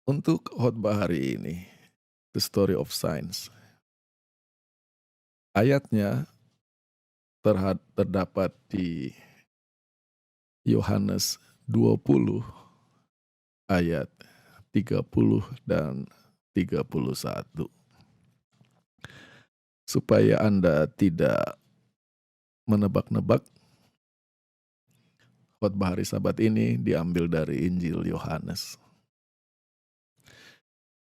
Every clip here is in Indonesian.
Untuk khotbah hari ini, The Story of Science, ayatnya terdapat di Yohanes 20 ayat 30 dan 31. Supaya Anda tidak menebak-nebak, khotbah hari Sabat ini diambil dari Injil Yohanes.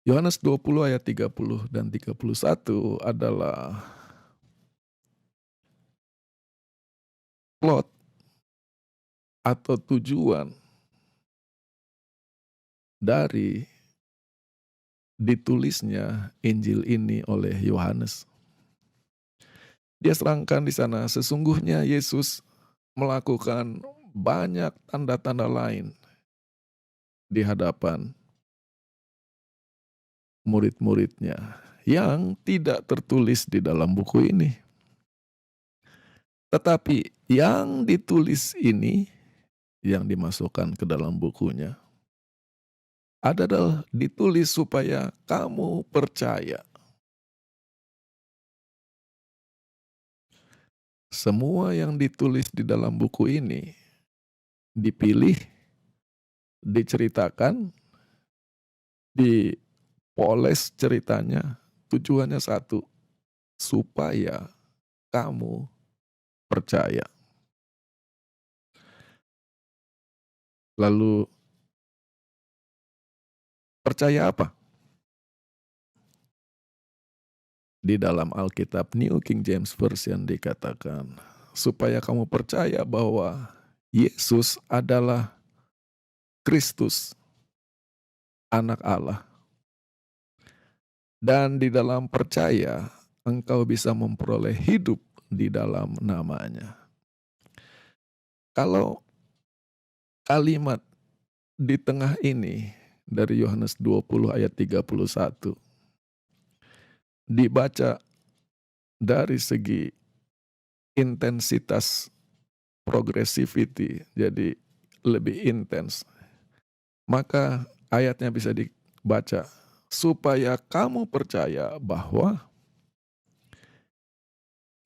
Yohanes 20 ayat 30 dan 31 adalah plot atau tujuan dari ditulisnya Injil ini oleh Yohanes. Dia serangkan di sana, sesungguhnya Yesus melakukan banyak tanda-tanda lain di hadapan murid-muridnya yang tidak tertulis di dalam buku ini. Tetapi yang ditulis ini, yang dimasukkan ke dalam bukunya, adalah ditulis supaya kamu percaya. Semua yang ditulis di dalam buku ini dipilih, diceritakan, dipoles ceritanya, tujuannya satu, supaya kamu percaya. Lalu percaya apa? Di dalam Alkitab New King James Version dikatakan, supaya kamu percaya bahwa Yesus adalah Kristus, Anak Allah. Dan di dalam percaya, engkau bisa memperoleh hidup di dalam namanya. Kalau kalimat di tengah ini dari Yohanes 20 ayat 31 dibaca dari segi intensitas progressivity, jadi lebih intens, maka ayatnya bisa dibaca, supaya kamu percaya bahwa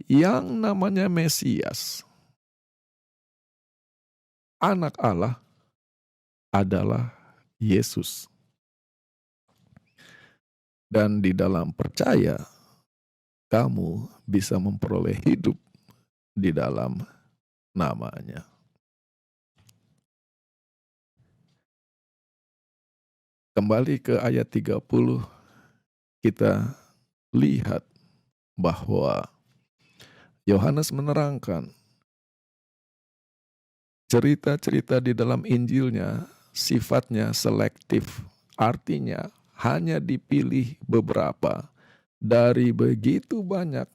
yang namanya Mesias, Anak Allah, adalah Yesus. Dan di dalam percaya, kamu bisa memperoleh hidup di dalam namanya. Kembali ke ayat 30, kita lihat bahwa Yohanes menerangkan cerita-cerita di dalam Injilnya sifatnya selektif, artinya hanya dipilih beberapa dari begitu banyak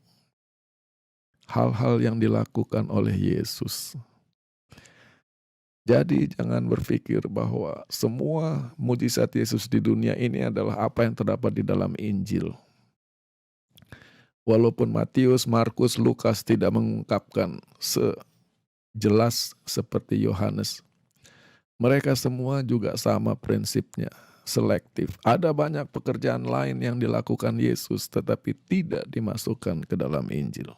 hal-hal yang dilakukan oleh Yesus. Jadi jangan berpikir bahwa semua mujizat Yesus di dunia ini adalah apa yang terdapat di dalam Injil. Walaupun Matius, Markus, Lukas tidak mengungkapkan sejelas seperti Yohanes, mereka semua juga sama prinsipnya, selektif. Ada banyak pekerjaan lain yang dilakukan Yesus tetapi tidak dimasukkan ke dalam Injil.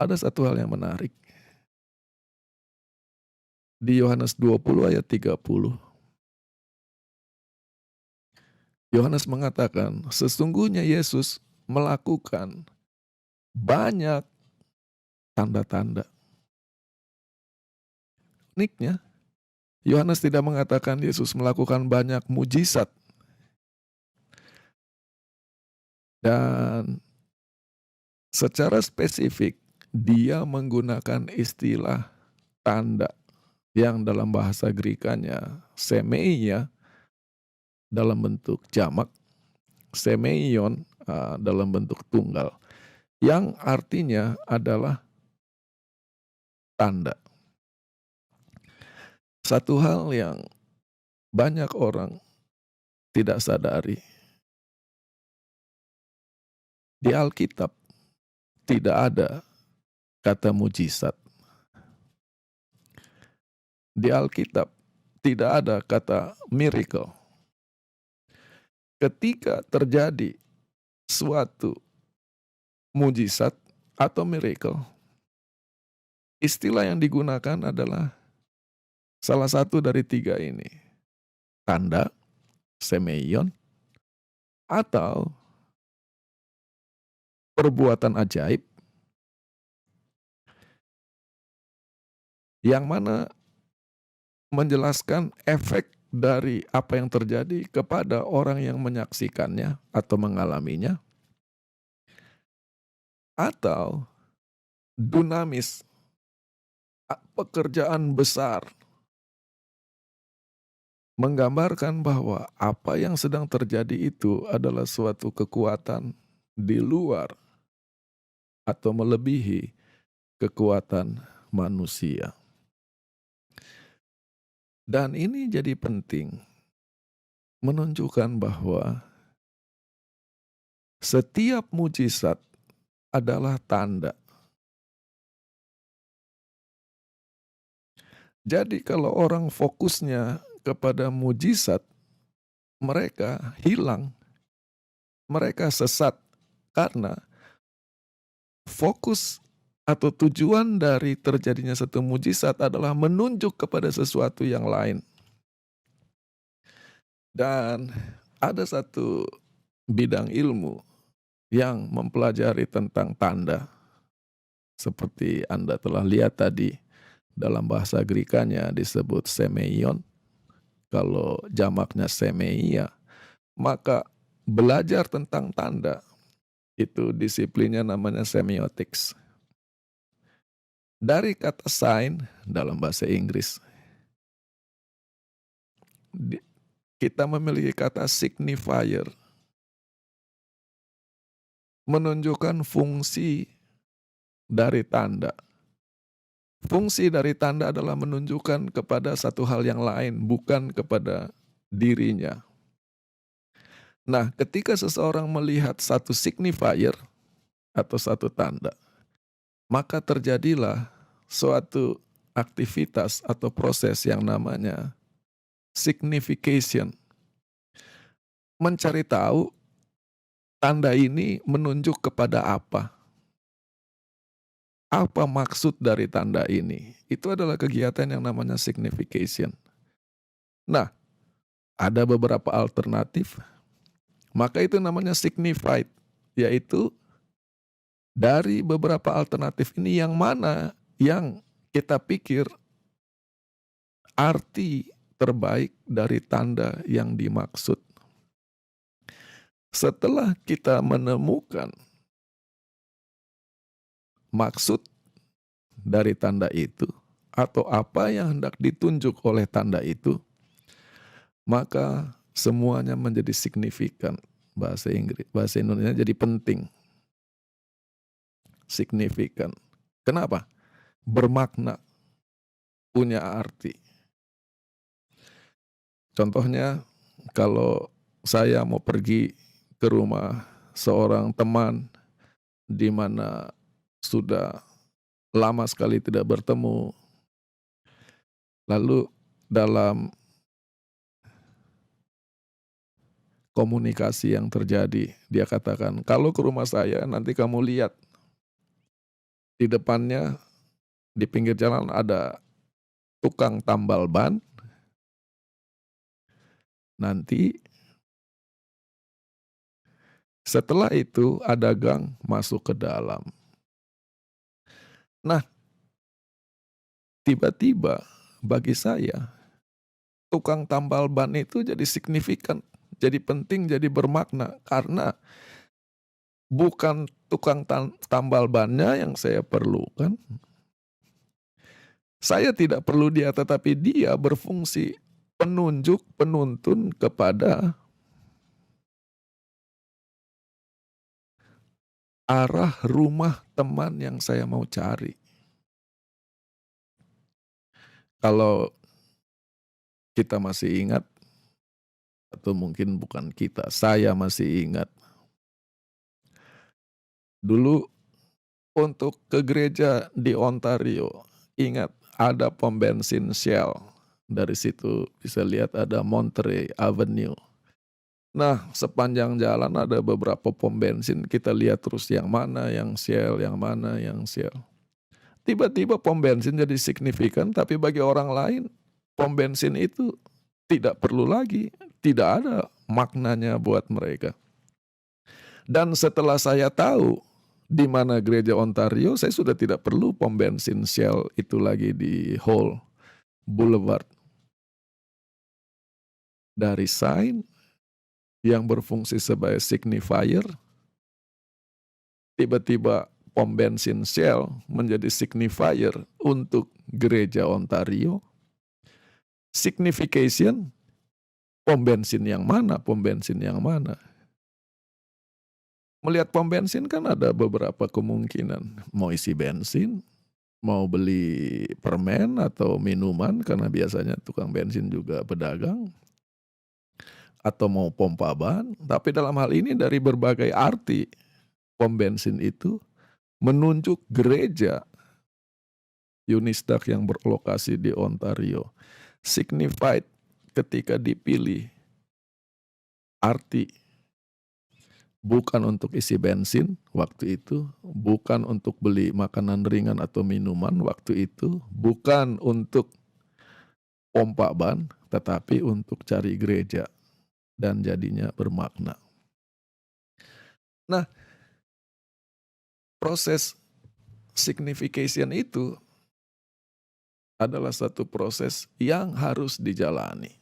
Ada satu hal yang menarik. Di Yohanes 20 ayat 30, Yohanes mengatakan, sesungguhnya Yesus melakukan banyak tanda-tanda. Uniknya, Yohanes tidak mengatakan Yesus melakukan banyak mujizat. Dan secara spesifik, dia menggunakan istilah tanda yang dalam bahasa Grekanya semeia dalam bentuk jamak, semeion dalam bentuk tunggal, yang artinya adalah tanda. Satu hal yang banyak orang tidak sadari, di Alkitab tidak ada kata mujizat. Di Alkitab tidak ada kata miracle. ketika terjadi suatu mujizat atau miracle, istilah yang digunakan adalah salah satu dari 3 ini, tanda, semeion, atau perbuatan ajaib, yang mana menjelaskan efek dari apa yang terjadi kepada orang yang menyaksikannya atau mengalaminya, atau dunamis, pekerjaan besar, menggambarkan bahwa apa yang sedang terjadi itu adalah suatu kekuatan di luar atau melebihi kekuatan manusia. Dan ini jadi penting menunjukkan bahwa setiap mujizat adalah tanda. Jadi kalau orang fokusnya kepada mujizat, mereka hilang, mereka sesat karena fokus atau tujuan dari terjadinya satu mujizat adalah menunjuk kepada sesuatu yang lain. Dan ada satu bidang ilmu yang mempelajari tentang tanda. Seperti Anda telah lihat tadi, dalam bahasa Grekanya disebut semeion, kalau jamaknya semeia, maka belajar tentang tanda, itu disiplinnya namanya semiotics. Dari kata sign dalam bahasa Inggris, kita memiliki kata signifier, menunjukkan fungsi dari tanda. Fungsi dari tanda adalah menunjukkan kepada satu hal yang lain, bukan kepada dirinya. Nah, ketika seseorang melihat satu signifier atau satu tanda, maka terjadilah suatu aktivitas atau proses yang namanya signification. Mencari tahu tanda ini menunjuk kepada apa. Apa maksud dari tanda ini? Itu adalah kegiatan yang namanya signification. Nah, ada beberapa alternatif, maka itu namanya signified, yaitu dari beberapa alternatif ini yang mana yang kita pikir arti terbaik dari tanda yang dimaksud. Setelah kita menemukan maksud dari tanda itu, atau apa yang hendak ditunjuk oleh tanda itu, maka semuanya menjadi signifikan. Bahasa Indonesia jadi penting. Signifikan. Kenapa? Bermakna, punya arti. Contohnya, kalau saya mau pergi ke rumah seorang teman di mana sudah lama sekali tidak bertemu, lalu dalam komunikasi yang terjadi, dia katakan, "Kalau ke rumah saya nanti kamu lihat, di depannya di pinggir jalan ada tukang tambal ban, nanti setelah itu ada gang masuk ke dalam." Nah, tiba-tiba bagi saya, tukang tambal ban itu jadi signifikan, jadi penting, jadi bermakna, karena bukan tukang tambal bannya yang saya perlukan. Saya tidak perlu dia, tetapi dia berfungsi penunjuk, penuntun kepada arah rumah teman yang saya mau cari. Kalau kita masih ingat, atau mungkin bukan kita, saya masih ingat, dulu untuk ke gereja di Ontario, ingat ada pom bensin Shell. Dari situ bisa lihat ada Monterey Avenue. Nah, sepanjang jalan ada beberapa pom bensin, kita lihat terus yang mana yang Shell, yang mana yang Shell. Tiba-tiba pom bensin jadi signifikan, tapi bagi orang lain pom bensin itu tidak perlu lagi, tidak ada maknanya buat mereka. Dan setelah saya tahu di mana gereja Ontario, saya sudah tidak perlu pom bensin Shell itu lagi di Hall Boulevard. Dari sign yang berfungsi sebagai signifier, tiba-tiba pom bensin Shell menjadi signifier untuk gereja Ontario. Signification, pom bensin yang mana, pom bensin yang mana. Melihat pom bensin kan ada beberapa kemungkinan, mau isi bensin, mau beli permen atau minuman karena biasanya tukang bensin juga pedagang, atau mau pompa ban, tapi dalam hal ini dari berbagai arti pom bensin itu menunjuk gereja Unistac yang berlokasi di Ontario. Signified ketika dipilih arti bukan untuk isi bensin waktu itu, bukan untuk beli makanan ringan atau minuman waktu itu, bukan untuk pompa ban, tetapi untuk cari gereja dan jadinya bermakna. Nah, proses signification itu adalah satu proses yang harus dijalani.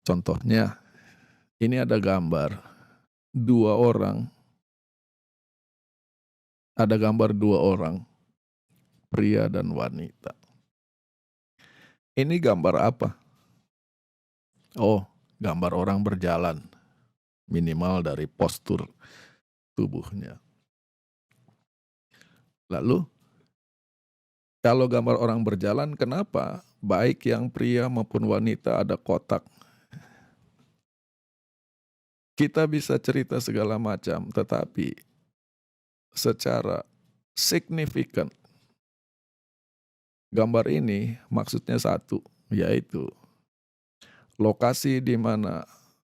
Contohnya, ini ada gambar dua orang, pria dan wanita. Ini gambar apa? Oh, gambar orang berjalan, minimal dari postur tubuhnya. Lalu, kalau gambar orang berjalan, kenapa baik yang pria maupun wanita ada kotak? Kita bisa cerita segala macam, tetapi secara signifikan, gambar ini maksudnya satu, yaitu lokasi di mana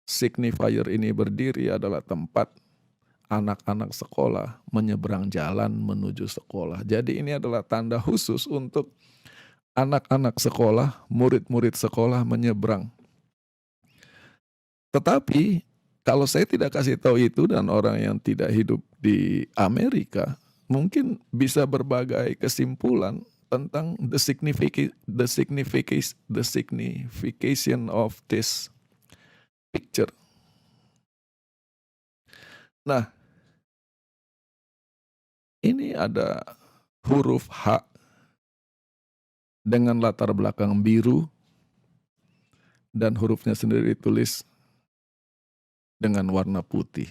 signifier ini berdiri adalah tempat anak-anak sekolah menyeberang jalan menuju sekolah. Jadi ini adalah tanda khusus untuk anak-anak sekolah, murid-murid sekolah menyeberang. Tetapi kalau saya tidak kasih tahu itu dan orang yang tidak hidup di Amerika, mungkin bisa berbagai kesimpulan tentang the signification of this picture. Nah, ini ada huruf H dengan latar belakang biru dan hurufnya sendiri ditulis dengan warna putih.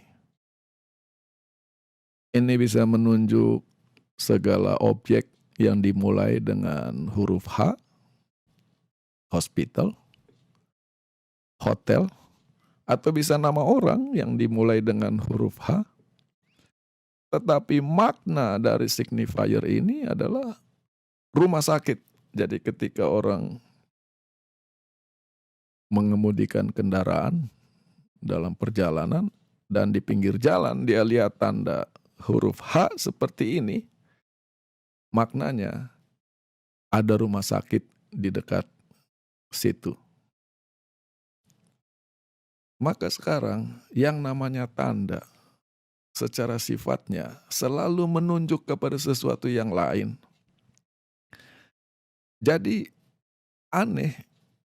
Ini bisa menunjuk segala objek yang dimulai dengan huruf H, hospital, hotel, atau bisa nama orang yang dimulai dengan huruf H. Tetapi makna dari signifier ini adalah rumah sakit. Jadi ketika orang mengemudikan kendaraan dalam perjalanan dan di pinggir jalan dia lihat tanda huruf H seperti ini, maknanya ada rumah sakit di dekat situ. Maka sekarang yang namanya tanda secara sifatnya selalu menunjuk kepada sesuatu yang lain. Jadi aneh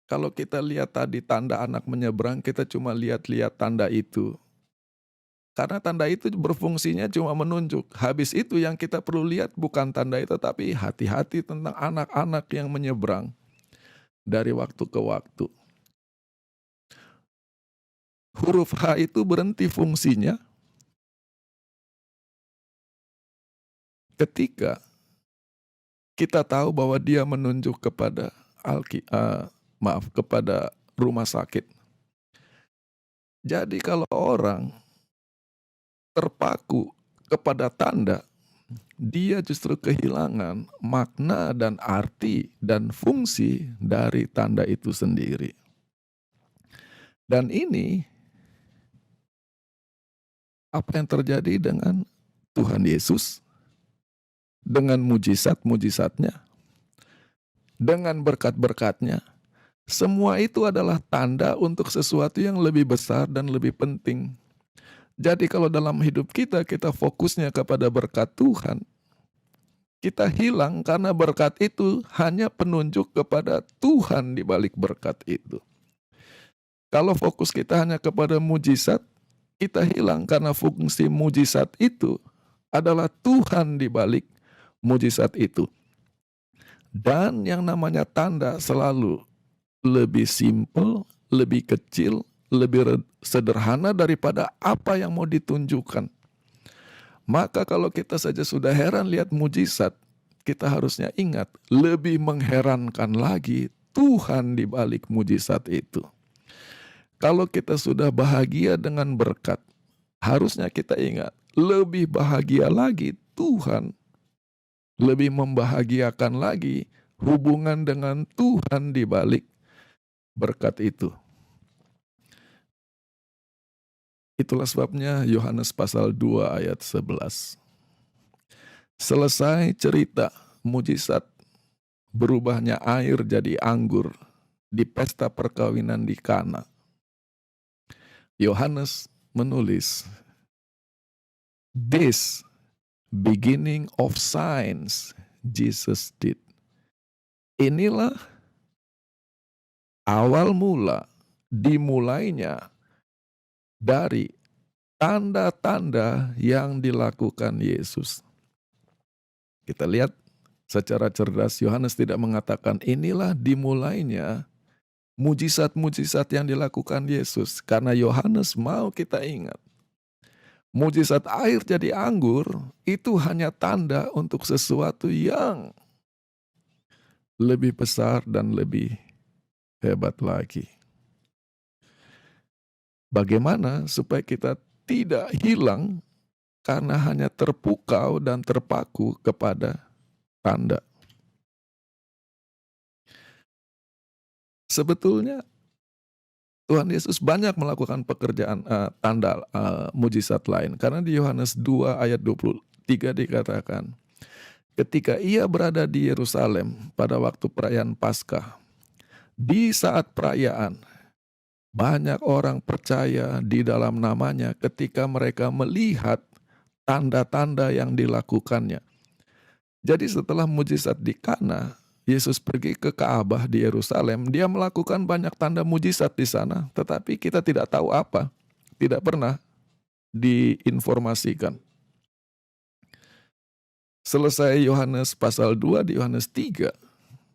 kalau kita lihat tadi tanda anak menyeberang, kita cuma lihat-lihat tanda itu. Karena tanda itu berfungsinya cuma menunjuk. Habis itu yang kita perlu lihat bukan tanda itu, tapi hati-hati tentang anak-anak yang menyeberang dari waktu ke waktu. Huruf H itu berhenti fungsinya ketika kita tahu bahwa dia menunjuk kepada kepada rumah sakit. Jadi kalau orang terpaku kepada tanda, dia justru kehilangan makna dan arti dan fungsi dari tanda itu sendiri. Dan ini Apa yang terjadi dengan Tuhan Yesus, dengan mujizat-mujizatnya, dengan berkat-berkatnya. Semua itu adalah tanda untuk sesuatu yang lebih besar dan lebih penting. Jadi kalau dalam hidup kita, kita fokusnya kepada berkat Tuhan, kita hilang karena berkat itu hanya penunjuk kepada Tuhan di balik berkat itu. Kalau fokus kita hanya kepada mujizat, kita hilang karena fungsi mujizat itu adalah Tuhan di balik mujizat itu. Dan yang namanya tanda selalu lebih simpel, lebih kecil, lebih sederhana daripada apa yang mau ditunjukkan. Maka kalau kita saja sudah heran lihat mujizat, kita harusnya ingat, lebih mengherankan lagi Tuhan di balik mujizat itu. Kalau kita sudah bahagia dengan berkat, harusnya kita ingat, lebih bahagia lagi Tuhan, lebih membahagiakan lagi hubungan dengan Tuhan di balik berkat itu. Itulah sebabnya Yohanes pasal 2 ayat 11. Selesai cerita mujizat berubahnya air jadi anggur di pesta perkawinan di Kana. Yohanes menulis, "This beginning of signs Jesus did." Inilah awal mula, dimulainya dari tanda-tanda yang dilakukan Yesus. Kita lihat secara cerdas, Yohanes tidak mengatakan inilah dimulainya mujizat-mujizat yang dilakukan Yesus. Karena Yohanes mau kita ingat, mujizat air jadi anggur itu hanya tanda untuk sesuatu yang lebih besar dan lebih hebat lagi. Bagaimana supaya kita tidak hilang karena hanya terpukau dan terpaku kepada tanda? Sebetulnya Tuhan Yesus banyak melakukan pekerjaan tanda mujizat lain. Karena di Yohanes 2 ayat 23 dikatakan, ketika ia berada di Yerusalem pada waktu perayaan Paskah, di saat perayaan, banyak orang percaya di dalam namanya ketika mereka melihat tanda-tanda yang dilakukannya. Jadi setelah mujizat di Kana, Yesus pergi ke Ka'bah di Yerusalem, dia melakukan banyak tanda mujizat di sana, tetapi kita tidak tahu apa, tidak pernah diinformasikan. Selesai Yohanes pasal 2 di Yohanes 3,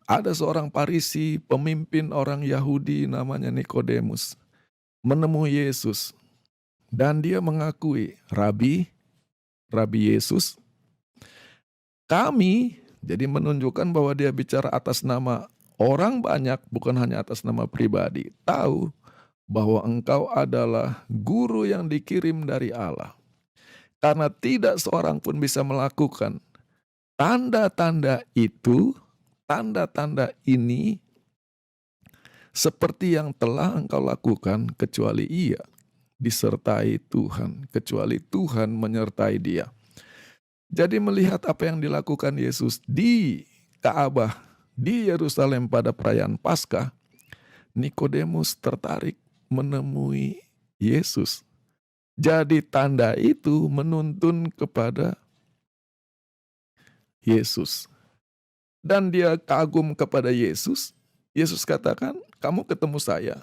ada seorang Farisi, pemimpin orang Yahudi namanya Nikodemus, menemui Yesus dan dia mengakui, Rabi Yesus, kami, jadi menunjukkan bahwa dia bicara atas nama orang banyak, bukan hanya atas nama pribadi, tahu bahwa engkau adalah guru yang dikirim dari Allah. Karena tidak seorang pun bisa melakukan tanda-tanda itu, tanda-tanda ini seperti yang telah engkau lakukan kecuali ia disertai Tuhan, kecuali Tuhan menyertai dia. Jadi melihat apa yang dilakukan Yesus di Ka'bah, di Yerusalem pada perayaan Paskah, Nikodemus tertarik menemui Yesus. Jadi tanda itu menuntun kepada Yesus. Dan dia kagum kepada Yesus. Yesus katakan, kamu ketemu saya.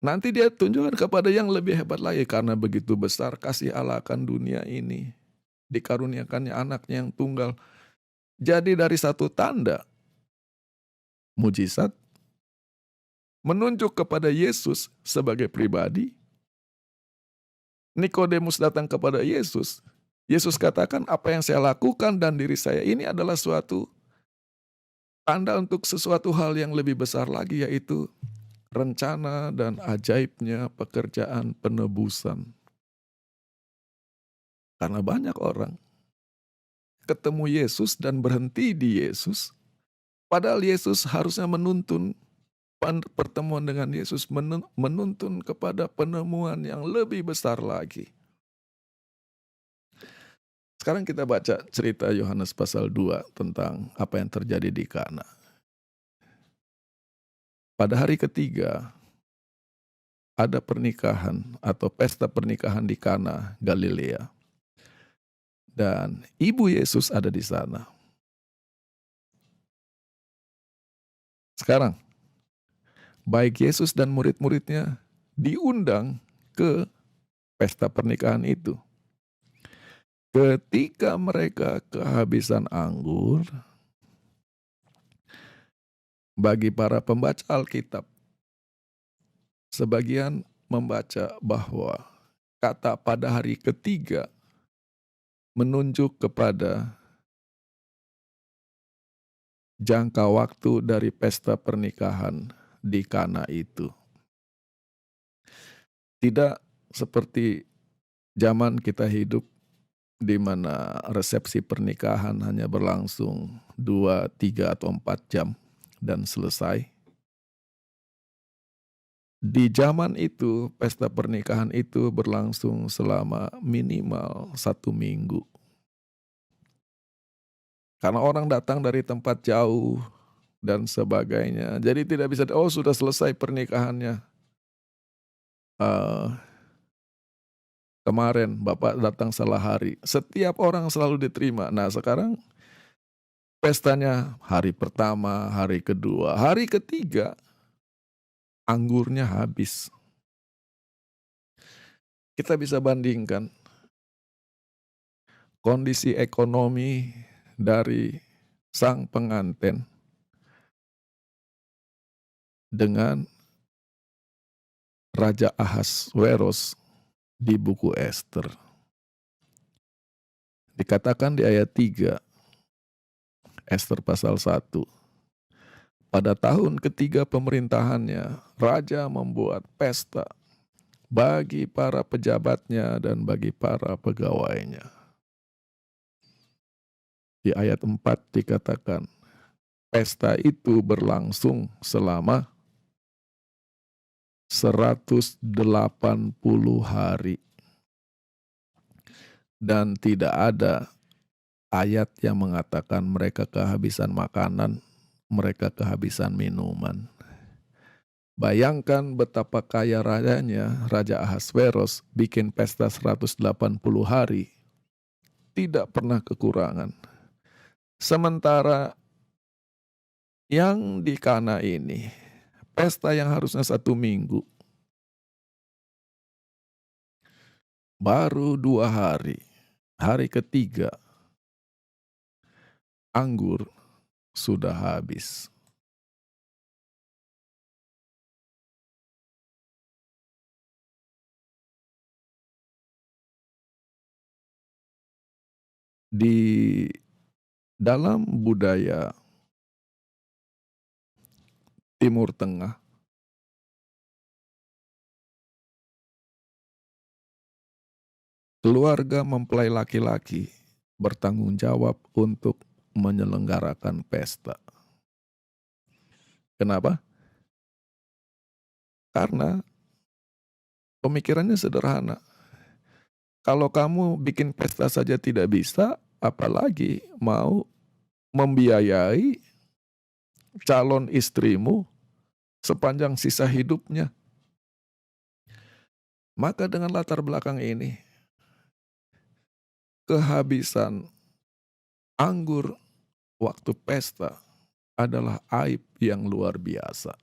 Nanti dia tunjukkan kepada yang lebih hebat lagi, karena begitu besar kasih Allah akan dunia ini. Dikaruniakannya anaknya yang tunggal. Jadi dari satu tanda mujizat menunjuk kepada Yesus sebagai pribadi, Nikodemus datang kepada Yesus. Yesus katakan apa yang saya lakukan dan diri saya ini adalah suatu tanda untuk sesuatu hal yang lebih besar lagi, yaitu rencana dan ajaibnya pekerjaan penebusan. Karena banyak orang ketemu Yesus dan berhenti di Yesus, padahal Yesus harusnya menuntun pertemuan dengan Yesus, menuntun kepada penemuan yang lebih besar lagi. Sekarang kita baca cerita Yohanes pasal 2 tentang apa yang terjadi di Kana. Pada hari ketiga, ada pernikahan atau pesta pernikahan di Kana, Galilea. Dan ibu Yesus ada di sana. Sekarang, baik Yesus dan murid-muridnya diundang ke pesta pernikahan itu. Ketika mereka kehabisan anggur, bagi para pembaca Alkitab, sebagian membaca bahwa kata pada hari ketiga menunjuk kepada jangka waktu dari pesta pernikahan di Kana itu. Tidak seperti zaman kita hidup di mana resepsi pernikahan hanya berlangsung 2, 3, atau 4 jam dan selesai. Di zaman itu, pesta pernikahan itu berlangsung selama minimal 1 minggu. Karena orang datang dari tempat jauh dan sebagainya. Jadi tidak bisa, oh sudah selesai pernikahannya. Kemarin Bapak datang salah hari. Setiap orang selalu diterima. Nah sekarang pestanya hari pertama, hari kedua, hari ketiga anggurnya habis. Kita bisa bandingkan kondisi ekonomi dari sang pengantin dengan Raja Ahasweros di buku Ester. Dikatakan di ayat 3, Ester pasal 1. Pada tahun ketiga pemerintahannya, Raja membuat pesta bagi para pejabatnya dan bagi para pegawainya. Di ayat 4 dikatakan, pesta itu berlangsung selama 180 hari. Dan tidak ada ayat yang mengatakan mereka kehabisan makanan, mereka kehabisan minuman. Bayangkan betapa kaya rajanya, Raja Ahasweros bikin pesta 180 hari, tidak pernah kekurangan. Sementara yang di Kana ini, pesta yang harusnya 1 minggu, baru 2 hari, hari ketiga, anggur sudah habis. Di dalam budaya Timur Tengah, keluarga mempelai laki-laki bertanggung jawab untuk menyelenggarakan pesta. Kenapa? Karena pemikirannya sederhana. Kalau kamu bikin pesta saja tidak bisa, apalagi mau membiayai calon istrimu sepanjang sisa hidupnya. Maka dengan latar belakang ini, kehabisan anggur waktu pesta adalah aib yang luar biasa.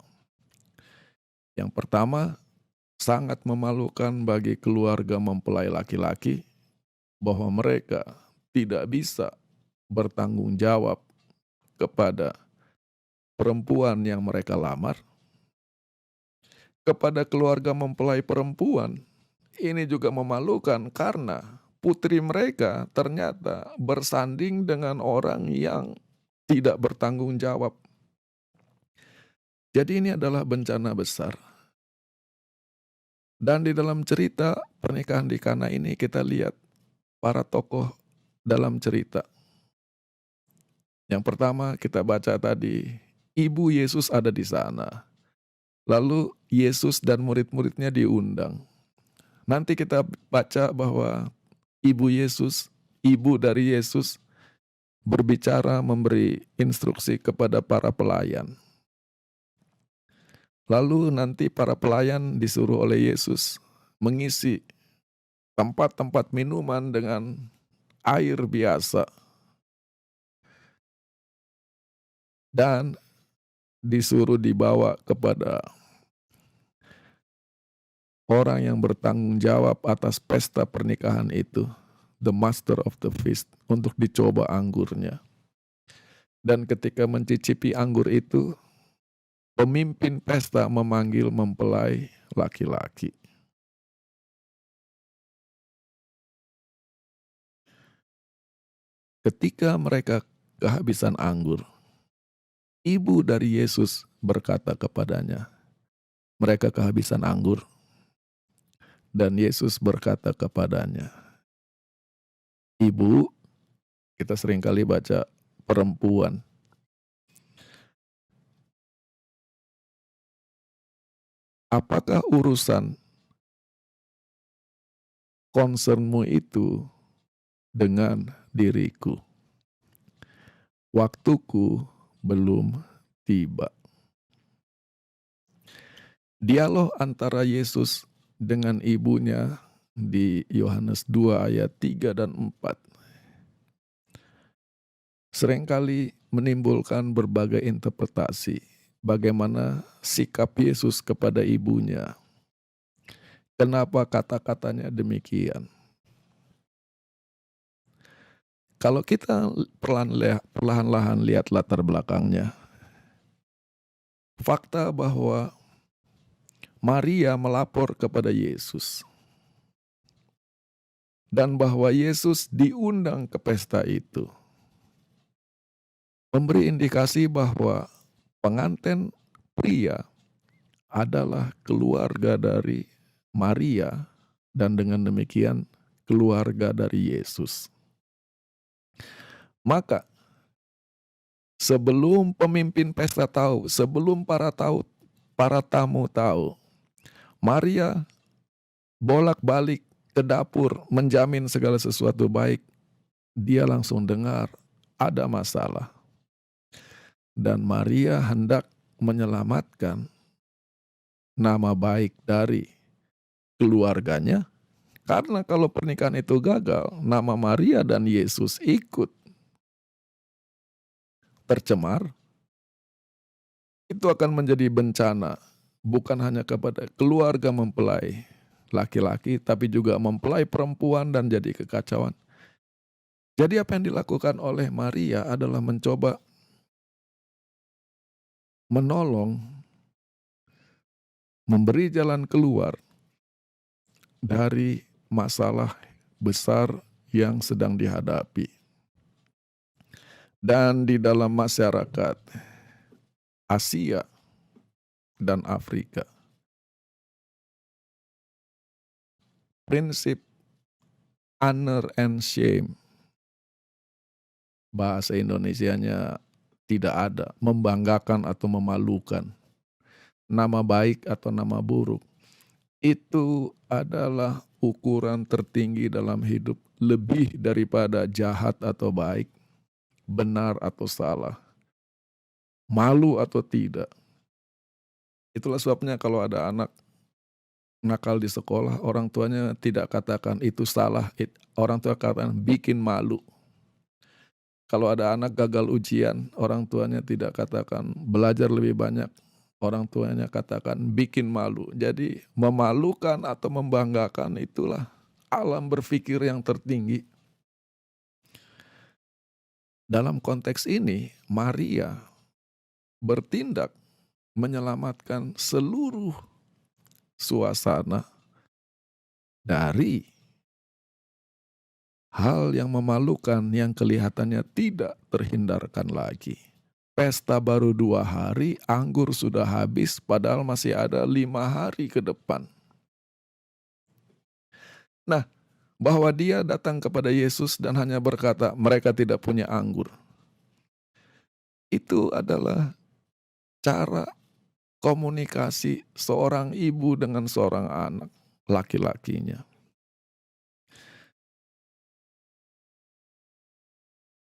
Yang pertama, sangat memalukan bagi keluarga mempelai laki-laki bahwa mereka tidak bisa bertanggung jawab kepada perempuan yang mereka lamar. Kepada keluarga mempelai perempuan, ini juga memalukan karena putri mereka ternyata bersanding dengan orang yang tidak bertanggung jawab. Jadi ini adalah bencana besar. Dan di dalam cerita pernikahan di Kana ini kita lihat para tokoh dalam cerita. Yang pertama kita baca tadi, ibu Yesus ada di sana. Lalu Yesus dan murid-muridnya diundang. Nanti kita baca bahwa ibu Yesus ibu dari Yesus berbicara memberi instruksi kepada para pelayan. Lalu nanti para pelayan disuruh oleh Yesus mengisi tempat-tempat minuman dengan air biasa dan disuruh dibawa kepada orang yang bertanggung jawab atas pesta pernikahan itu, the master of the feast, untuk dicoba anggurnya. Dan ketika mencicipi anggur itu, pemimpin pesta memanggil mempelai laki-laki. Ketika mereka kehabisan anggur, ibu dari Yesus berkata kepadanya, mereka kehabisan anggur. Dan Yesus berkata kepadanya, "Ibu," kita seringkali baca perempuan, "apakah urusan concernmu itu dengan diriku? Waktuku belum tiba." Dialog antara Yesus dengan ibunya di Yohanes 2 ayat 3 dan 4 seringkali menimbulkan berbagai interpretasi bagaimana sikap Yesus kepada ibunya. Kenapa kata-katanya demikian? Kalau kita perlahan-lahan lihat latar belakangnya, fakta bahwa Maria melapor kepada Yesus dan bahwa Yesus diundang ke pesta itu memberi indikasi bahwa pengantin pria adalah keluarga dari Maria dan dengan demikian keluarga dari Yesus. Maka sebelum pemimpin pesta tahu, sebelum para tamu tahu, Maria bolak-balik ke dapur menjamin segala sesuatu baik. Dia langsung dengar ada masalah. Dan Maria hendak menyelamatkan nama baik dari keluarganya. Karena kalau pernikahan itu gagal, nama Maria dan Yesus ikut tercemar. Itu akan menjadi bencana, bukan hanya kepada keluarga mempelai laki-laki, tapi juga mempelai perempuan dan jadi kekacauan. Jadi apa yang dilakukan oleh Maria adalah mencoba menolong, memberi jalan keluar dari masalah besar yang sedang dihadapi. Dan di dalam masyarakat Asia dan Afrika, prinsip honor and shame, bahasa Indonesianya tidak ada, membanggakan atau memalukan, nama baik atau nama buruk, itu adalah ukuran tertinggi dalam hidup, lebih daripada jahat atau baik, benar atau salah, malu atau tidak. Itulah sebabnya kalau ada anak nakal di sekolah, orang tuanya tidak katakan itu salah, orang tua katakan bikin malu. Kalau ada anak gagal ujian, orang tuanya tidak katakan belajar lebih banyak, orang tuanya katakan bikin malu. Jadi memalukan atau membanggakan itulah alam berpikir yang tertinggi. Dalam konteks ini, Maria bertindak menyelamatkan seluruh suasana dari hal yang memalukan yang kelihatannya tidak terhindarkan lagi. Pesta baru 2 hari, anggur sudah habis padahal masih ada 5 hari ke depan. Nah, bahwa dia datang kepada Yesus dan hanya berkata mereka tidak punya anggur. Itu adalah cara komunikasi seorang ibu dengan seorang anak laki-lakinya.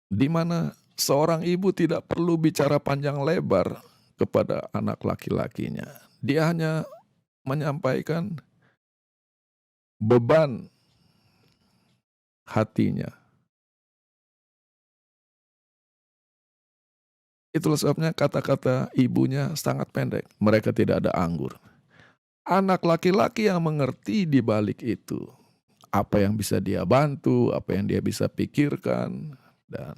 di mana seorang ibu tidak perlu bicara panjang lebar kepada anak laki-lakinya. Dia hanya menyampaikan beban hatinya. Itulah sebabnya kata-kata ibunya sangat pendek, "Mereka tidak ada anggur." Anak laki-laki yang mengerti di balik itu, apa yang bisa dia bantu, apa yang dia bisa pikirkan, dan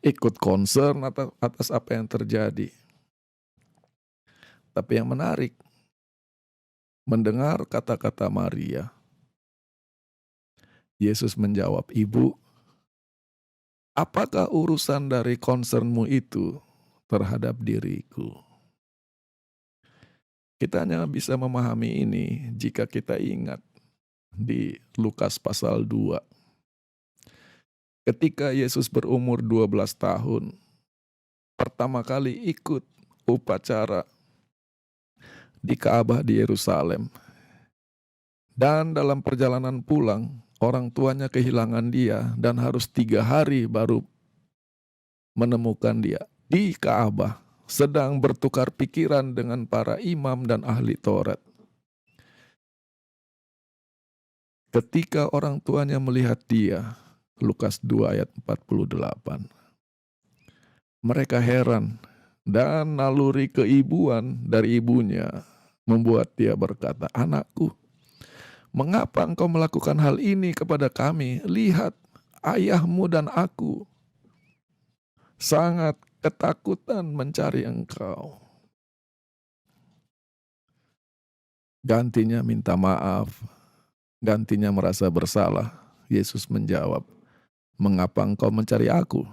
ikut concern atas apa yang terjadi. Tapi yang menarik, mendengar kata-kata Maria, Yesus menjawab, "Ibu, apakah urusan dari concernmu itu terhadap diriku?" Kita hanya bisa memahami ini jika kita ingat di Lukas pasal 2. Ketika Yesus berumur 12 tahun, pertama kali ikut upacara di Ka'bah di Yerusalem. Dan dalam perjalanan pulang, orang tuanya kehilangan dia dan harus 3 hari baru menemukan dia di Ka'bah, sedang bertukar pikiran dengan para imam dan ahli Taurat. Ketika orang tuanya melihat dia, Lukas 2 ayat 48, mereka heran dan naluri keibuan dari ibunya membuat dia berkata, "Anakku, mengapa engkau melakukan hal ini kepada kami? Lihat, ayahmu dan aku sangat ketakutan mencari engkau." Gantinya minta maaf, gantinya merasa bersalah. Yesus menjawab, "Mengapa engkau mencari aku?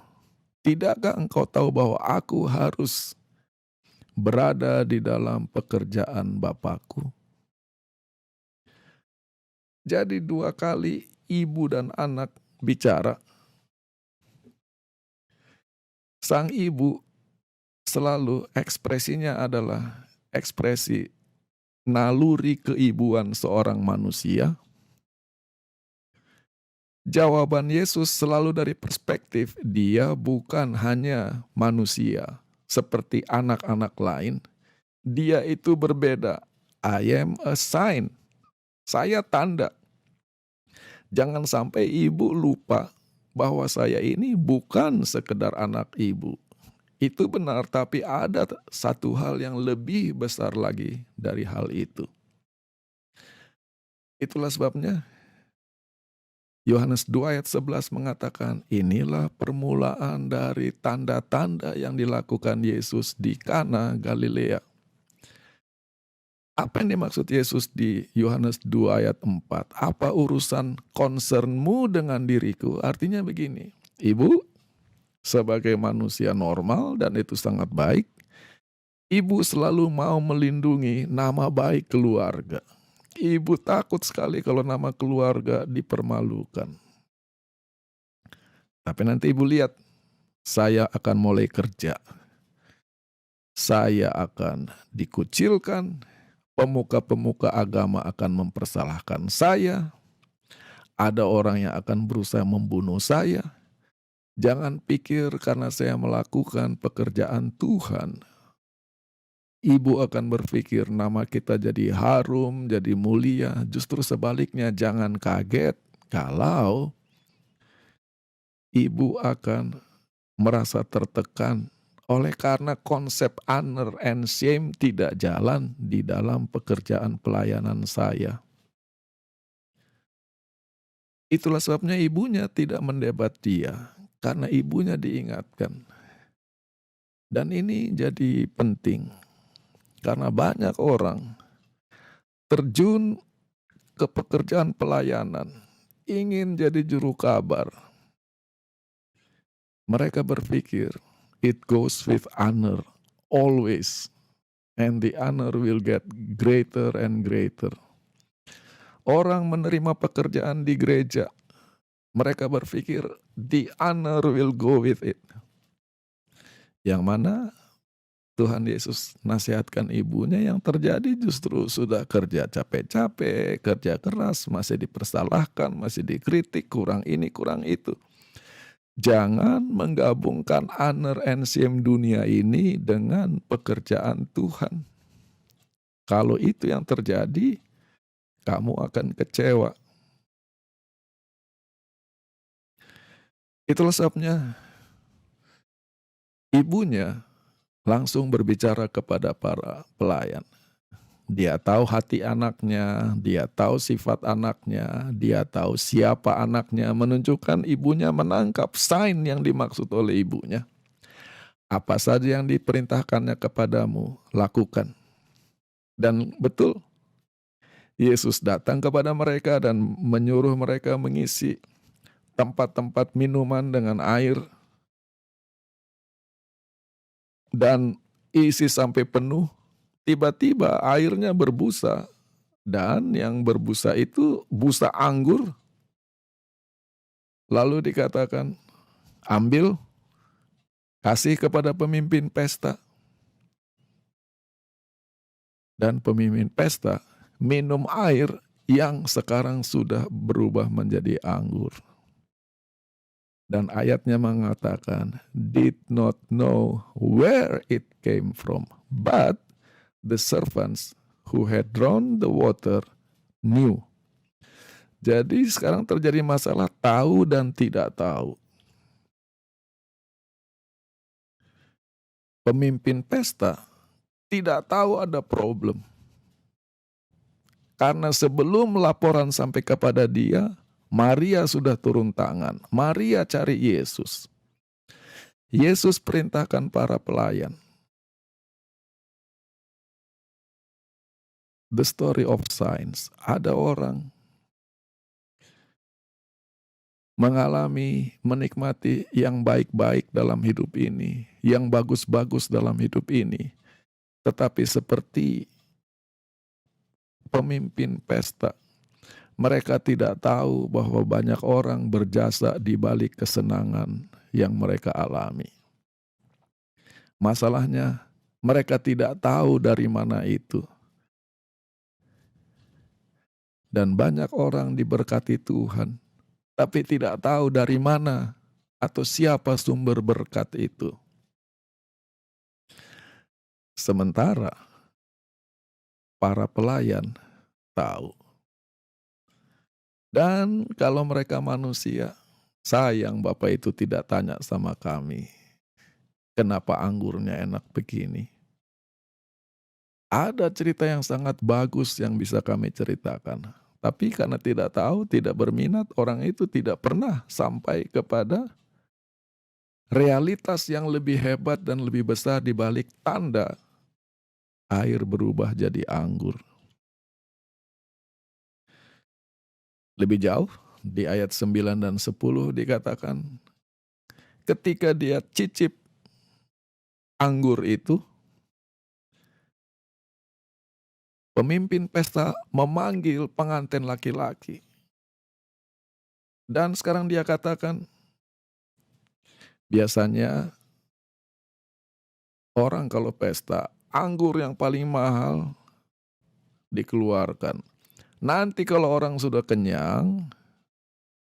Tidakkah engkau tahu bahwa aku harus berada di dalam pekerjaan Bapakku?" Jadi 2 kali ibu dan anak bicara. Sang ibu selalu ekspresinya adalah ekspresi naluri keibuan seorang manusia. Jawaban Yesus selalu dari perspektif dia bukan hanya manusia seperti anak-anak lain. Dia itu berbeda. I am a sign. Saya tanda. Jangan sampai ibu lupa bahwa saya ini bukan sekedar anak ibu. Itu benar, tapi ada satu hal yang lebih besar lagi dari hal itu. Itulah sebabnya Yohanes 2 ayat 11 mengatakan, "Inilah permulaan dari tanda-tanda yang dilakukan Yesus di Kana Galilea." Apa yang dimaksud Yesus di Yohanes 2 ayat 4? "Apa urusan concernmu dengan diriku?" Artinya begini, ibu sebagai manusia normal dan itu sangat baik, ibu selalu mau melindungi nama baik keluarga. Ibu takut sekali kalau nama keluarga dipermalukan. Tapi nanti ibu lihat, saya akan mulai kerja. Saya akan dikucilkan, pemuka-pemuka agama akan mempersalahkan saya, ada orang yang akan berusaha membunuh saya. Jangan pikir karena saya melakukan pekerjaan Tuhan, ibu akan berpikir nama kita jadi harum, jadi mulia. Justru sebaliknya, jangan kaget kalau ibu akan merasa tertekan oleh karena konsep honor and shame tidak jalan di dalam pekerjaan pelayanan saya. Itulah sebabnya ibunya tidak mendebat dia, karena ibunya diingatkan. Dan ini jadi penting, karena banyak orang terjun ke pekerjaan pelayanan, ingin jadi juru kabar. Mereka berpikir, it goes with honor, always. And the honor will get greater and greater. Orang menerima pekerjaan di gereja, mereka berpikir the honor will go with it. Yang mana Tuhan Yesus nasihatkan ibunya, yang terjadi justru sudah kerja capek-capek, kerja keras, masih dipersalahkan, masih dikritik, kurang ini, kurang itu. Jangan menggabungkan aner ensiem dunia ini dengan pekerjaan Tuhan. Kalau itu yang terjadi, kamu akan kecewa. Itulah sebabnya ibunya langsung berbicara kepada para pelayan. Dia tahu hati anaknya, dia tahu sifat anaknya, dia tahu siapa anaknya, menunjukkan ibunya menangkap sign yang dimaksud oleh ibunya. Apa saja yang diperintahkannya kepadamu, lakukan. Dan betul, Yesus datang kepada mereka dan menyuruh mereka mengisi tempat-tempat minuman dengan air dan isi sampai penuh. Tiba-tiba airnya berbusa, dan yang berbusa itu busa anggur. Lalu dikatakan, ambil, kasih kepada pemimpin pesta. Dan pemimpin pesta minum air yang sekarang sudah berubah menjadi anggur. Dan ayatnya mengatakan, did not know where it came from, but the servants who had drawn the water knew. Jadi sekarang terjadi masalah tahu dan tidak tahu. Pemimpin pesta tidak tahu ada problem. Karena sebelum laporan sampai kepada dia, Maria sudah turun tangan. Maria cari Yesus. Yesus perintahkan para pelayan. The story of signs. Ada orang mengalami, menikmati yang baik-baik dalam hidup ini, yang bagus-bagus dalam hidup ini. Tetapi seperti pemimpin pesta, mereka tidak tahu bahwa banyak orang berjasa di balik kesenangan yang mereka alami. Masalahnya, mereka tidak tahu dari mana itu. Dan banyak orang diberkati Tuhan, tapi tidak tahu dari mana atau siapa sumber berkat itu. Sementara para pelayan tahu. Dan kalau mereka manusia, sayang Bapak itu tidak tanya sama kami, kenapa anggurnya enak begini. Ada cerita yang sangat bagus yang bisa kami ceritakan. Tapi karena tidak tahu, tidak berminat, orang itu tidak pernah sampai kepada realitas yang lebih hebat dan lebih besar di balik tanda air berubah jadi anggur. Lebih jauh, di ayat 9 dan 10 dikatakan, ketika dia cicip anggur itu, pemimpin pesta memanggil pengantin laki-laki. Dan sekarang dia katakan, biasanya orang kalau pesta, anggur yang paling mahal dikeluarkan. Nanti kalau orang sudah kenyang,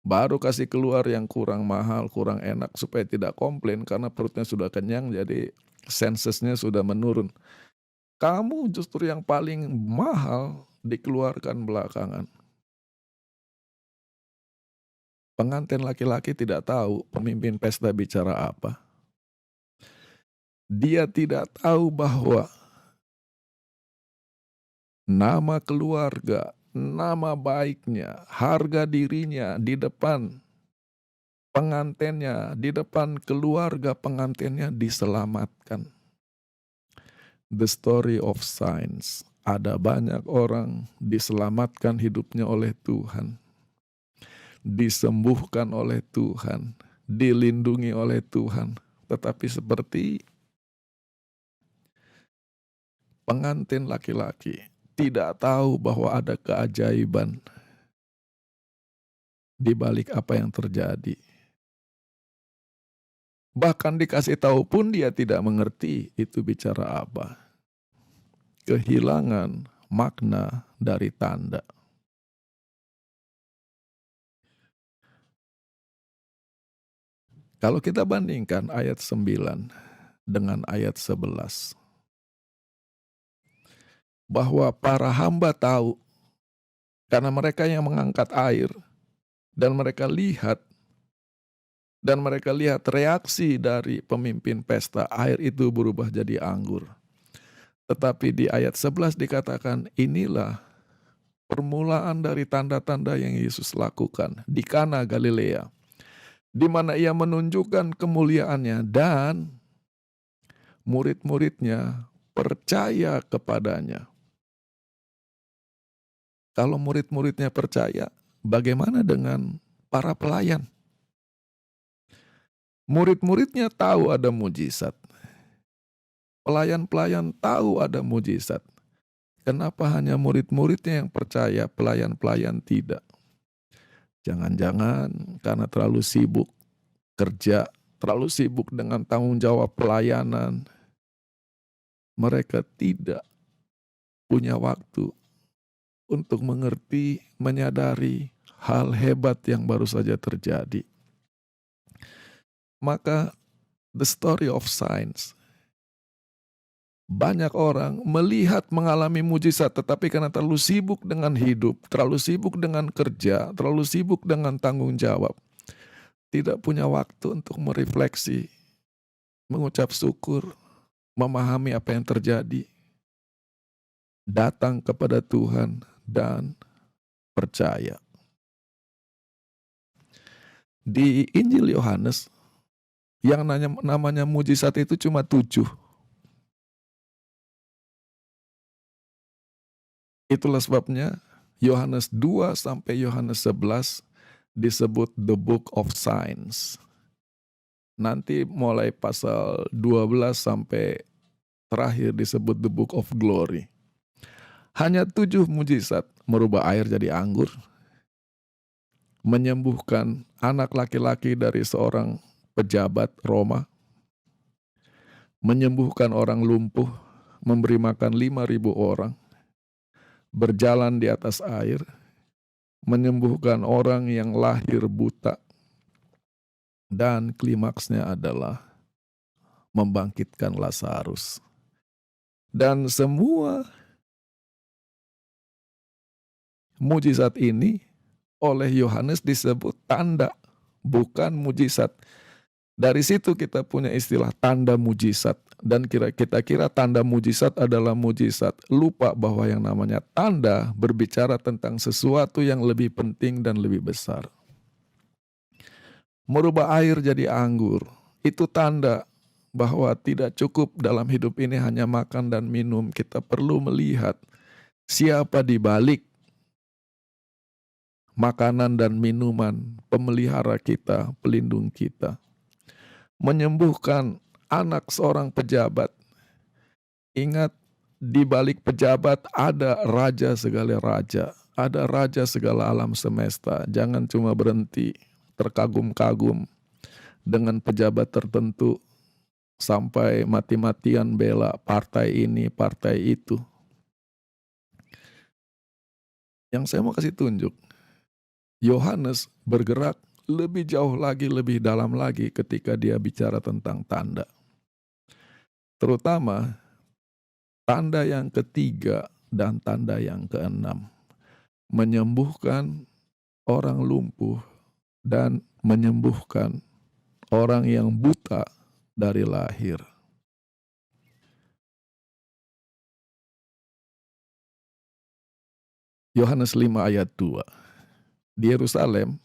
baru kasih keluar yang kurang mahal, kurang enak supaya tidak komplain karena perutnya sudah kenyang, jadi sensesnya sudah menurun. Kamu justru yang paling mahal dikeluarkan belakangan. Pengantin laki-laki tidak tahu pemimpin pesta bicara apa. Dia tidak tahu bahwa nama keluarga, nama baiknya, harga dirinya di depan pengantinnya, di depan keluarga pengantinnya diselamatkan. The story of signs. Ada banyak orang diselamatkan hidupnya oleh Tuhan, disembuhkan oleh Tuhan, dilindungi oleh Tuhan. Tetapi seperti pengantin laki-laki, tidak tahu bahwa ada keajaiban di balik apa yang terjadi. Bahkan dikasih tahu pun dia tidak mengerti itu bicara apa. Kehilangan makna dari tanda. Kalau kita bandingkan ayat 9 dengan ayat 11, bahwa para hamba tahu karena mereka yang mengangkat air dan mereka lihat reaksi dari pemimpin pesta, air itu berubah jadi anggur. Tetapi di ayat 11 dikatakan, inilah permulaan dari tanda-tanda yang Yesus lakukan di Kana Galilea, di mana ia menunjukkan kemuliaannya dan murid-muridnya percaya kepadanya. Kalau murid-muridnya percaya, bagaimana dengan para pelayan? Murid-muridnya tahu ada mujizat. Pelayan-pelayan tahu ada mujizat. Kenapa hanya murid-muridnya yang percaya, pelayan-pelayan tidak? Jangan-jangan karena terlalu sibuk kerja, terlalu sibuk dengan tanggung jawab pelayanan. Mereka tidak punya waktu untuk mengerti, menyadari hal hebat yang baru saja terjadi. Maka the story of signs. Banyak orang melihat mengalami mujizat, tetapi karena terlalu sibuk dengan hidup, terlalu sibuk dengan kerja, terlalu sibuk dengan tanggung jawab, tidak punya waktu untuk merefleksi, mengucap syukur, memahami apa yang terjadi, datang kepada Tuhan dan percaya. Di Injil Yohanes, yang namanya mujizat itu cuma 7. Itulah sebabnya Yohanes 2 sampai Yohanes 11 disebut the book of signs. Nanti mulai pasal 12 sampai terakhir disebut the book of glory. Hanya 7 mujizat, merubah air jadi anggur, menyembuhkan anak laki-laki dari seorang pejabat Roma, menyembuhkan orang lumpuh, memberi makan 5.000 orang, berjalan di atas air, menyembuhkan orang yang lahir buta, dan klimaksnya adalah membangkitkan Lazarus. Dan semua mujizat ini oleh Yohanes disebut tanda, bukan mujizat. Dari situ kita punya istilah tanda mujizat. Dan kita kira tanda mujizat adalah mujizat. Lupa bahwa yang namanya tanda berbicara tentang sesuatu yang lebih penting dan lebih besar. Merubah air jadi anggur, itu tanda bahwa tidak cukup dalam hidup ini hanya makan dan minum. Kita perlu melihat siapa di balik makanan dan minuman, pemelihara kita, pelindung kita. Menyembuhkan anak seorang pejabat. Ingat, di balik pejabat ada raja segala raja, ada raja segala alam semesta. Jangan cuma berhenti terkagum-kagum dengan pejabat tertentu sampai mati-matian bela partai ini, partai itu. Yang saya mau kasih tunjuk, Yohanes bergerak lebih jauh lagi, lebih dalam lagi ketika dia bicara tentang tanda. Terutama tanda yang ketiga dan tanda yang keenam. Menyembuhkan orang lumpuh dan menyembuhkan orang yang buta dari lahir. Yohanes 5 ayat 2. Di Yerusalem,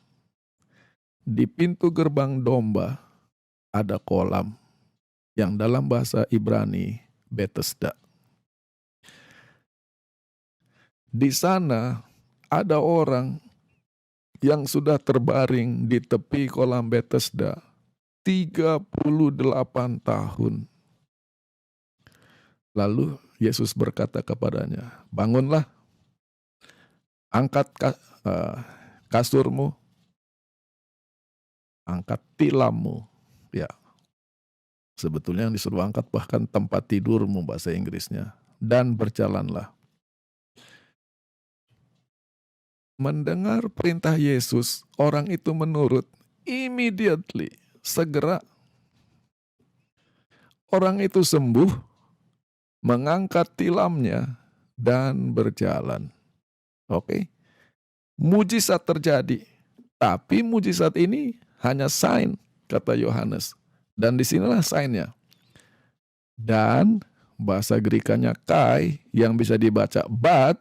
di pintu gerbang domba ada kolam yang dalam bahasa Ibrani Bethesda. Di sana ada orang yang sudah terbaring di tepi kolam Bethesda 38 tahun. Lalu Yesus berkata kepadanya, bangunlah, angkat kasurmu, angkat tilammu. Ya, sebetulnya yang disuruh angkat bahkan tempat tidurmu bahasa Inggrisnya. Dan berjalanlah. Mendengar perintah Yesus, orang itu menurut immediately, segera orang itu sembuh, mengangkat tilamnya, dan berjalan. Oke, mujizat terjadi, tapi mujizat ini hanya sign, kata Yohanes. Dan disinilah sign-nya. Dan bahasa Grekanya kai yang bisa dibaca but,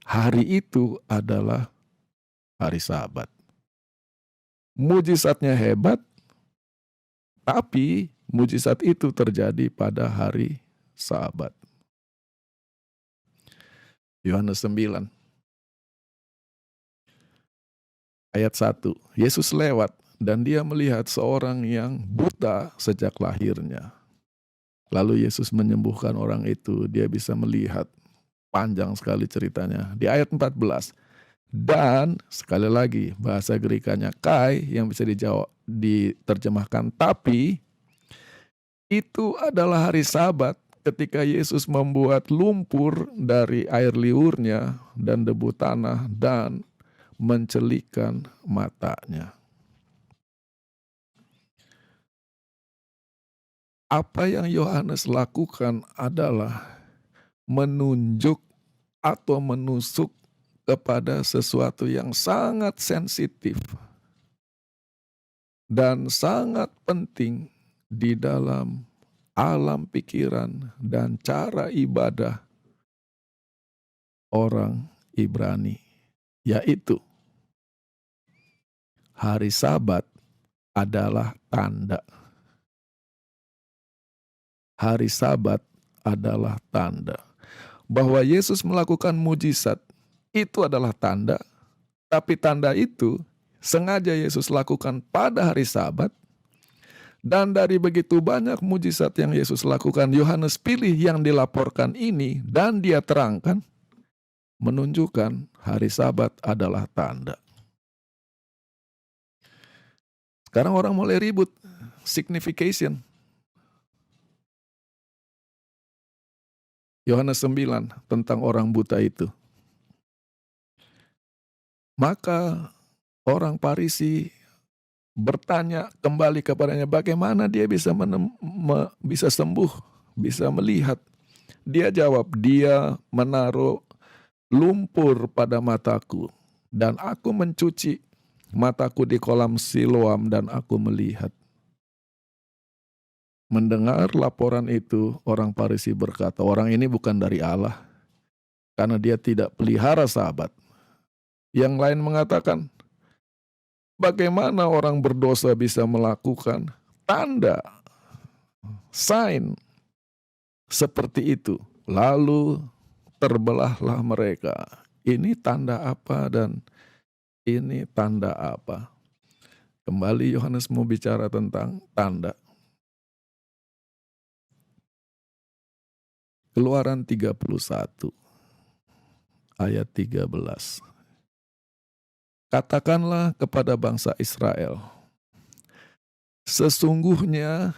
hari itu adalah hari Sabat. Mujizatnya hebat, tapi mujizat itu terjadi pada hari Sabat. Yohanes 9 ayat 1. Yesus lewat dan dia melihat seorang yang buta sejak lahirnya. Lalu Yesus menyembuhkan orang itu, dia bisa melihat. Panjang sekali ceritanya. Di ayat 14. Dan sekali lagi bahasa Grekanya kai yang bisa diterjemahkan tapi, itu adalah hari Sabat ketika Yesus membuat lumpur dari air liurnya dan debu tanah dan mencelikan matanya. Apa yang Yohanes lakukan adalah menunjuk atau menusuk kepada sesuatu yang sangat sensitif dan sangat penting di dalam alam pikiran dan cara ibadah orang Ibrani, yaitu hari Sabat adalah tanda. Hari Sabat adalah tanda bahwa Yesus melakukan mujizat. Itu adalah tanda, tapi tanda itu sengaja Yesus lakukan pada hari Sabat. Dan dari begitu banyak mujizat yang Yesus lakukan, Yohanes pilih yang dilaporkan ini dan dia terangkan, menunjukkan hari Sabat adalah tanda. Sekarang orang mulai ribut, signification. Yohanes 9 tentang orang buta itu. Maka orang Farisi bertanya kembali kepadanya, bagaimana dia bisa bisa sembuh, bisa melihat. Dia jawab, dia menaruh lumpur pada mataku dan aku mencuci mataku di kolam Siloam dan aku melihat. Mendengar laporan itu, orang Farisi berkata, orang ini bukan dari Allah karena dia tidak pelihara Sabat. Yang lain mengatakan, bagaimana orang berdosa bisa melakukan tanda, sign seperti itu? Lalu terbelahlah mereka. Ini tanda apa dan ini tanda apa? Kembali Yohanes mau bicara tentang tanda. Keluaran 31 ayat 13. Katakanlah kepada bangsa Israel, sesungguhnya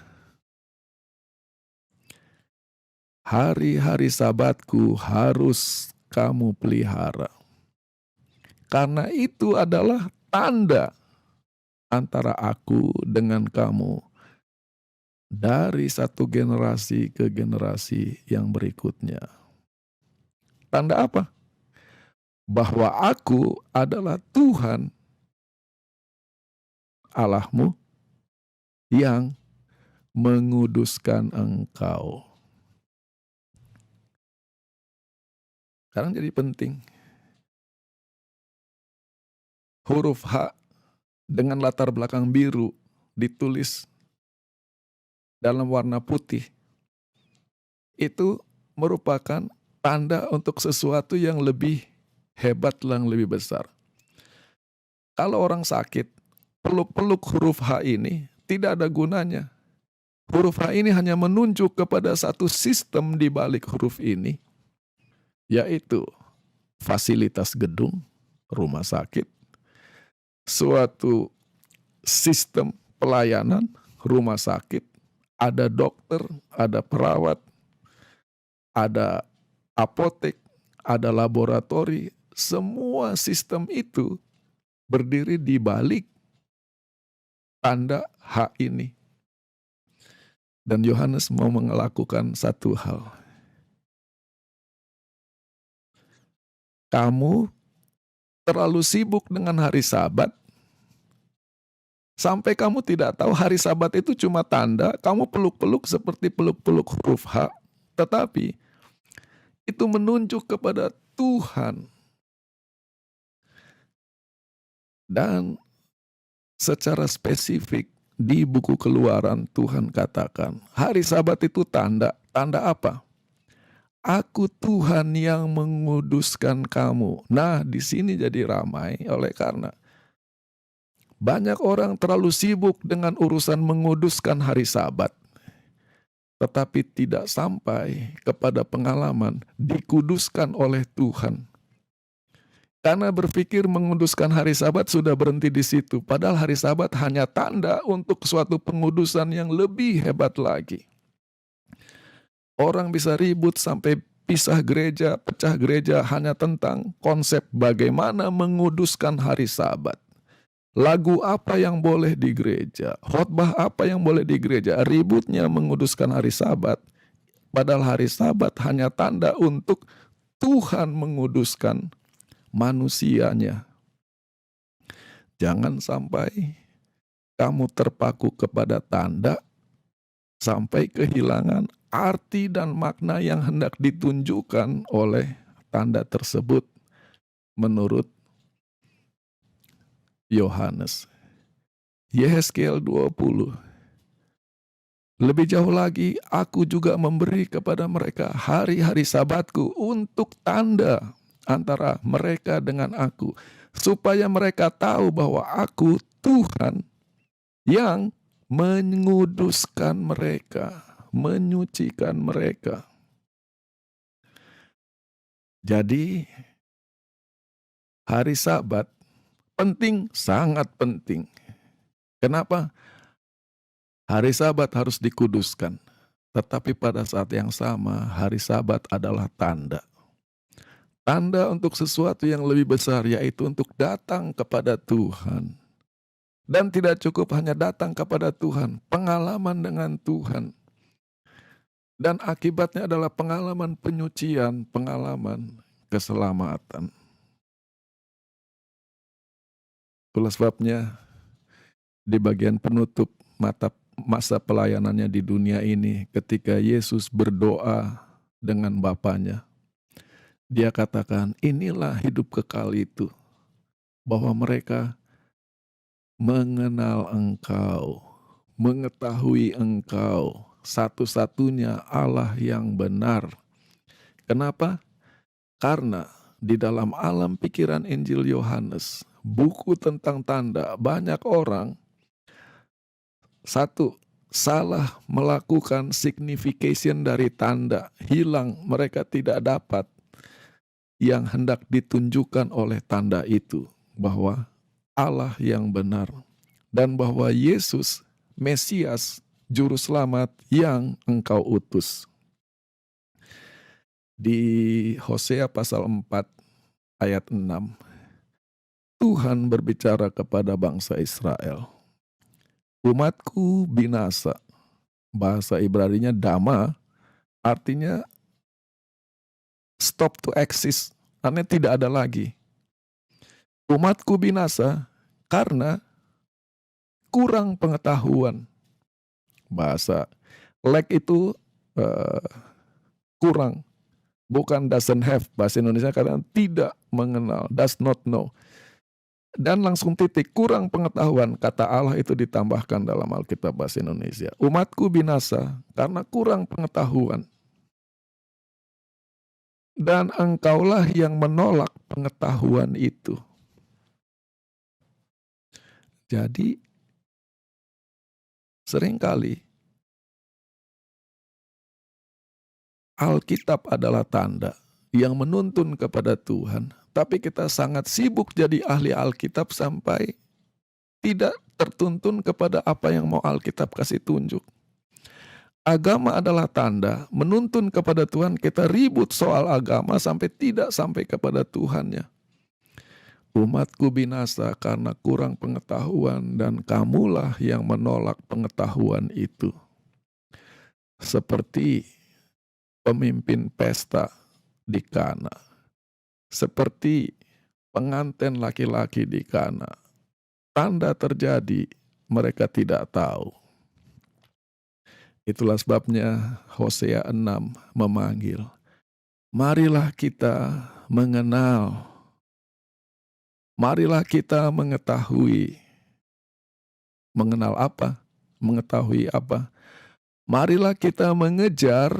hari-hari Sabatku harus kamu pelihara. Karena itu adalah tanda antara aku dengan kamu dari satu generasi ke generasi yang berikutnya. Tanda apa? Bahwa aku adalah Tuhan Allahmu yang menguduskan engkau. Sekarang jadi penting. Huruf H dengan latar belakang biru ditulis dalam warna putih. Itu merupakan tanda untuk sesuatu yang lebih hebat, yang lebih besar. Kalau orang sakit, peluk-peluk huruf H ini tidak ada gunanya. Huruf H ini hanya menunjuk kepada satu sistem di balik huruf ini, yaitu fasilitas gedung, rumah sakit, suatu sistem pelayanan rumah sakit, ada dokter, ada perawat, ada apotek, ada laboratori, semua sistem itu berdiri di balik tanda H ini. Dan Yohanes mau melakukan satu hal. Kamu terlalu sibuk dengan hari Sabat, sampai kamu tidak tahu hari Sabat itu cuma tanda, kamu peluk-peluk seperti peluk-peluk huruf H, tetapi itu menunjuk kepada Tuhan. Dan secara spesifik di buku Keluaran Tuhan katakan, hari Sabat itu tanda. Tanda apa? Aku Tuhan yang menguduskan kamu. Nah, di sini jadi ramai oleh karena banyak orang terlalu sibuk dengan urusan menguduskan hari Sabat, tetapi tidak sampai kepada pengalaman dikuduskan oleh Tuhan. Karena berpikir menguduskan hari Sabat sudah berhenti di situ, padahal hari Sabat hanya tanda untuk suatu pengudusan yang lebih hebat lagi. Orang bisa ribut sampai pisah gereja, pecah gereja hanya tentang konsep bagaimana menguduskan hari Sabat. Lagu apa yang boleh di gereja, khotbah apa yang boleh di gereja, ributnya menguduskan hari Sabat. Padahal hari Sabat hanya tanda untuk Tuhan menguduskan manusianya. Jangan sampai kamu terpaku kepada tanda sampai kehilangan arti dan makna yang hendak ditunjukkan oleh tanda tersebut menurut Yohanes. Yehezkiel 20. Lebih jauh lagi, aku juga memberi kepada mereka hari-hari Sabatku untuk tanda antara mereka dengan aku, supaya mereka tahu bahwa aku Tuhan yang menguduskan mereka, menyucikan mereka. Jadi, hari Sabat penting, sangat penting. Kenapa? Hari Sabat harus dikuduskan, tetapi pada saat yang sama, hari Sabat adalah tanda. Tanda untuk sesuatu yang lebih besar, yaitu untuk datang kepada Tuhan. Dan tidak cukup hanya datang kepada Tuhan, pengalaman dengan Tuhan. Dan akibatnya adalah pengalaman penyucian, pengalaman keselamatan. Itulah sebabnya di bagian penutup masa pelayanannya di dunia ini, ketika Yesus berdoa dengan Bapanya, dia katakan, inilah hidup kekal itu, bahwa mereka mengenal Engkau, mengetahui Engkau, satu-satunya Allah yang benar. Kenapa? Karena di dalam alam pikiran Injil Yohanes, buku tentang tanda, banyak orang salah melakukan signification dari tanda, hilang, mereka tidak dapat yang hendak ditunjukkan oleh tanda itu, bahwa Allah yang benar dan bahwa Yesus Mesias juru selamat yang Engkau utus. Di Hosea pasal 4 ayat 6, Tuhan berbicara kepada bangsa Israel. Umatku binasa. Bahasa Ibraninya dama, artinya stop to exist, artinya tidak ada lagi. Umatku binasa karena kurang pengetahuan. Bahasa lack itu kurang, bukan doesn't have. Bahasa Indonesia kadang tidak mengenal, does not know. Dan langsung titik, kurang pengetahuan, kata Allah itu ditambahkan dalam Alkitab bahasa Indonesia. Umatku binasa karena kurang pengetahuan. Dan engkaulah yang menolak pengetahuan itu. Jadi, seringkali Alkitab adalah tanda yang menuntun kepada Tuhan, tapi kita sangat sibuk jadi ahli Alkitab sampai tidak tertuntun kepada apa yang mau Alkitab kasih tunjuk. Agama adalah tanda, menuntun kepada Tuhan, kita ribut soal agama sampai tidak sampai kepada Tuhannya. Umatku binasa karena kurang pengetahuan dan kamulah yang menolak pengetahuan itu. Seperti pemimpin pesta di Kana, seperti pengantin laki-laki di Kana. Tanda terjadi, mereka tidak tahu. Itulah sebabnya Hosea 6 memanggil, marilah kita mengenal, marilah kita mengetahui. Mengenal apa? Mengetahui apa? Marilah kita mengejar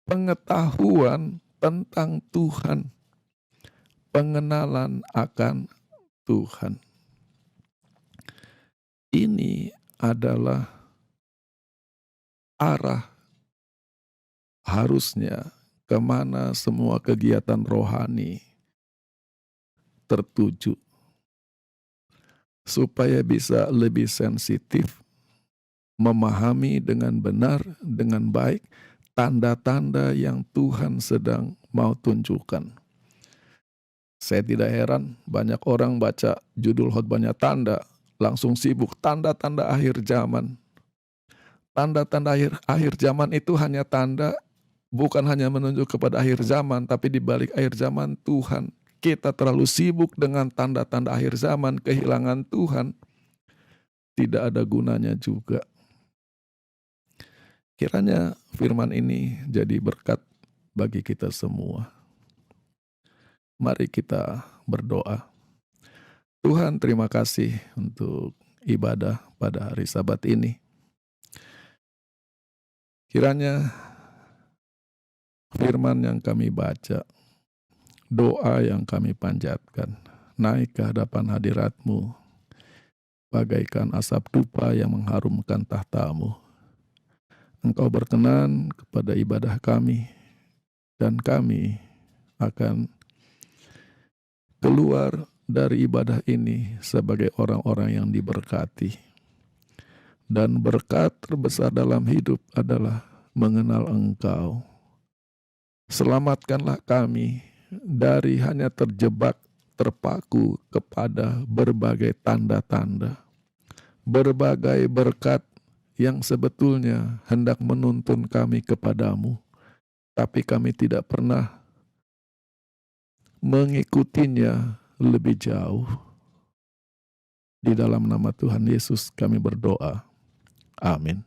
pengetahuan tentang Tuhan, pengenalan akan Tuhan. Ini adalah arah harusnya kemana semua kegiatan rohani tertuju, supaya bisa lebih sensitif, memahami dengan benar, dengan baik, tanda-tanda yang Tuhan sedang mau tunjukkan. Saya tidak heran banyak orang baca judul khotbahnya tanda, langsung sibuk tanda-tanda akhir zaman. Tanda-tanda akhir zaman itu hanya tanda, bukan hanya menunjuk kepada akhir zaman, tapi di balik akhir zaman Tuhan. Kita terlalu sibuk dengan tanda-tanda akhir zaman, kehilangan Tuhan, tidak ada gunanya juga. Kiranya firman ini jadi berkat bagi kita semua. Mari kita berdoa. Tuhan, terima kasih untuk ibadah pada hari Sabat ini. Kiranya firman yang kami baca, doa yang kami panjatkan, naik ke hadapan hadirat-Mu, bagaikan asap dupa yang mengharumkan tahta-Mu. Engkau berkenan kepada ibadah kami, dan kami akan keluar dari ibadah ini sebagai orang-orang yang diberkati. Dan berkat terbesar dalam hidup adalah mengenal Engkau. Selamatkanlah kami dari hanya terjebak, terpaku kepada berbagai tanda-tanda, berbagai berkat yang sebetulnya hendak menuntun kami kepadamu, tapi kami tidak pernah mengikutinya lebih jauh. Di dalam nama Tuhan Yesus kami berdoa. Amin.